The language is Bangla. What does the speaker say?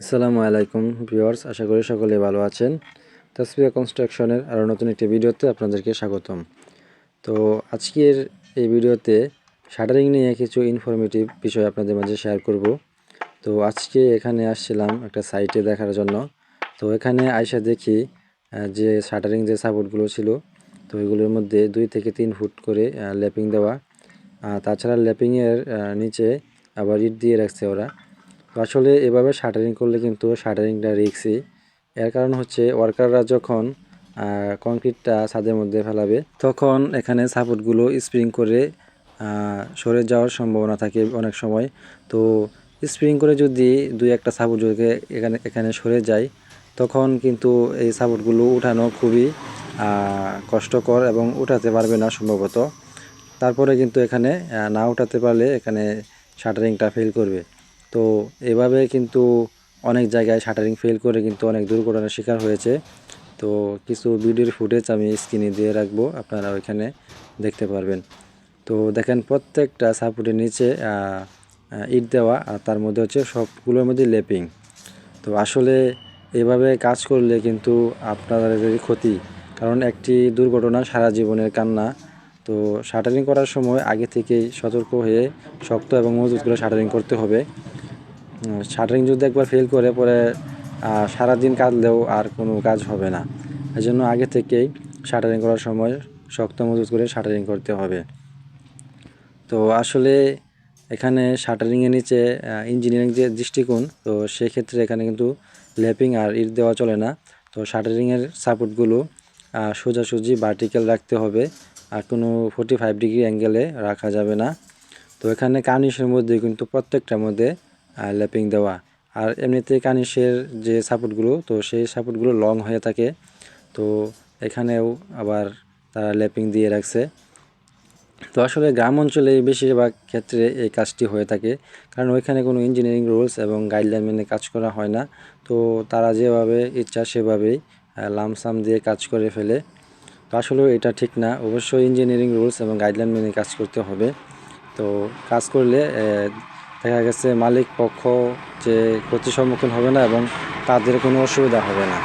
আসসালামু আলাইকুম ভিউয়ার্স, আশা করি সকলে ভালো আছেন। তাসফিয়া কনস্ট্রাকশনের আরও নতুন একটি ভিডিওতে আপনাদেরকে স্বাগতম। তো আজকের এই ভিডিওতে শাটারিং নিয়ে কিছু ইনফরমেটিভ বিষয় আপনাদের মাঝে শেয়ার করব। তো আজকে এখানে আসছিলাম একটা সাইটে দেখার জন্য। তো এখানে আইসা দেখি যে শাটারিং যে সাপোর্টগুলো ছিল, তো এগুলোর মধ্যে 2 থেকে 3 ফুট করে ল্যাপিং দেওয়া। তাছাড়া ল্যাপিংয়ের নিচে আবার ইট দিয়ে রাখছে ওরা। তো আসলে এভাবে শাটারিং করলে কিন্তু শাটারিংটা রিস্কি। এর কারণ হচ্ছে ওয়ার্কাররা যখন কংক্রিটটা ছাদের মধ্যে ফেলাবে তখন এখানে সাপোর্টগুলো স্প্রিং করে সরে যাওয়ার সম্ভাবনা থাকে অনেক সময়। তো স্প্রিং করে যদি 2-1টা সাপোর্ট যদি এখানে সরে যায় তখন কিন্তু এই সাপোর্টগুলো উঠানো খুবই কষ্টকর এবং উঠাতে পারবে না সম্ভবত। তারপরে কিন্তু এখানে না উঠাতে পারলে এখানে শাটারিংটা ফেল করবে। তো এভাবে কিন্তু অনেক জায়গায় শাটারিং ফেল করে কিন্তু অনেক দুর্ঘটনার শিকার হয়েছে। তো কিছু ভিডিওর ফুটেজ আমি স্ক্রিনে দিয়ে রাখবো, আপনারা ওইখানে দেখতে পারবেন। তো দেখেন প্রত্যেকটা সাপোর্টের নিচে ইট দেওয়া, আর তার মধ্যে হচ্ছে সবগুলোর মধ্যে লেপিং। তো আসলে এভাবে কাজ করলে কিন্তু আপনাদেরই ক্ষতি, কারণ একটি দুর্ঘটনা সারা জীবনের কান্না। তো শাটারিং করার সময় আগে থেকেই সতর্ক হয়ে শক্ত এবং মজবুত করে শাটারিং করতে হবে। শাটারিং যদি একবার ফেল করে পরে সারাদিন কাঁদলেও আর কোনো কাজ হবে না। এই জন্য আগে থেকেই শাটারিং করার সময় শক্ত মজবুত করে শাটারিং করতে হবে। তো আসলে এখানে শাটারিংয়ের নিচে ইঞ্জিনিয়ারিং যে দৃষ্টিকোণ, তো সেক্ষেত্রে এখানে কিন্তু ল্যাপিং আর ইট দেওয়া চলে না। তো শাটারিংয়ের সাপোর্টগুলো সোজাসুজি ভার্টিক্যাল রাখতে হবে, আর কোনো 45 ডিগ্রি অ্যাঙ্গেলে রাখা যাবে না। তো এখানে কার্নিশের মধ্যে কিন্তু প্রত্যেকটার মধ্যে ল্যাপিং দেওয়া। আর এমনিতে কার্নিশের যে সাপোর্টগুলো, তো সেই সাপোর্টগুলো লং হয়ে থাকে। তো এখানেও আবার তারা ল্যাপিং দিয়ে রাখছে। তো আসলে গ্রাম অঞ্চলে বেশিরভাগ ক্ষেত্রে এই কাজটি হয়ে থাকে, কারণ ওইখানে কোনো ইঞ্জিনিয়ারিং রুলস এবং গাইডলাইন মেনে কাজ করা হয় না। তো তারা যেভাবে ইচ্ছা সেভাবেই লামসাম দিয়ে কাজ করে ফেলে। তো আসলে এটা ঠিক না, অবশ্যই ইঞ্জিনিয়ারিং রুলস এবং গাইডলাইন মেনে কাজ করতে হবে। তো কাজ করলে দেখা গেছে মালিক পক্ষ যে ক্ষতির সম্মুখীন হবে না এবং তাদের কোনো অসুবিধা হবে না।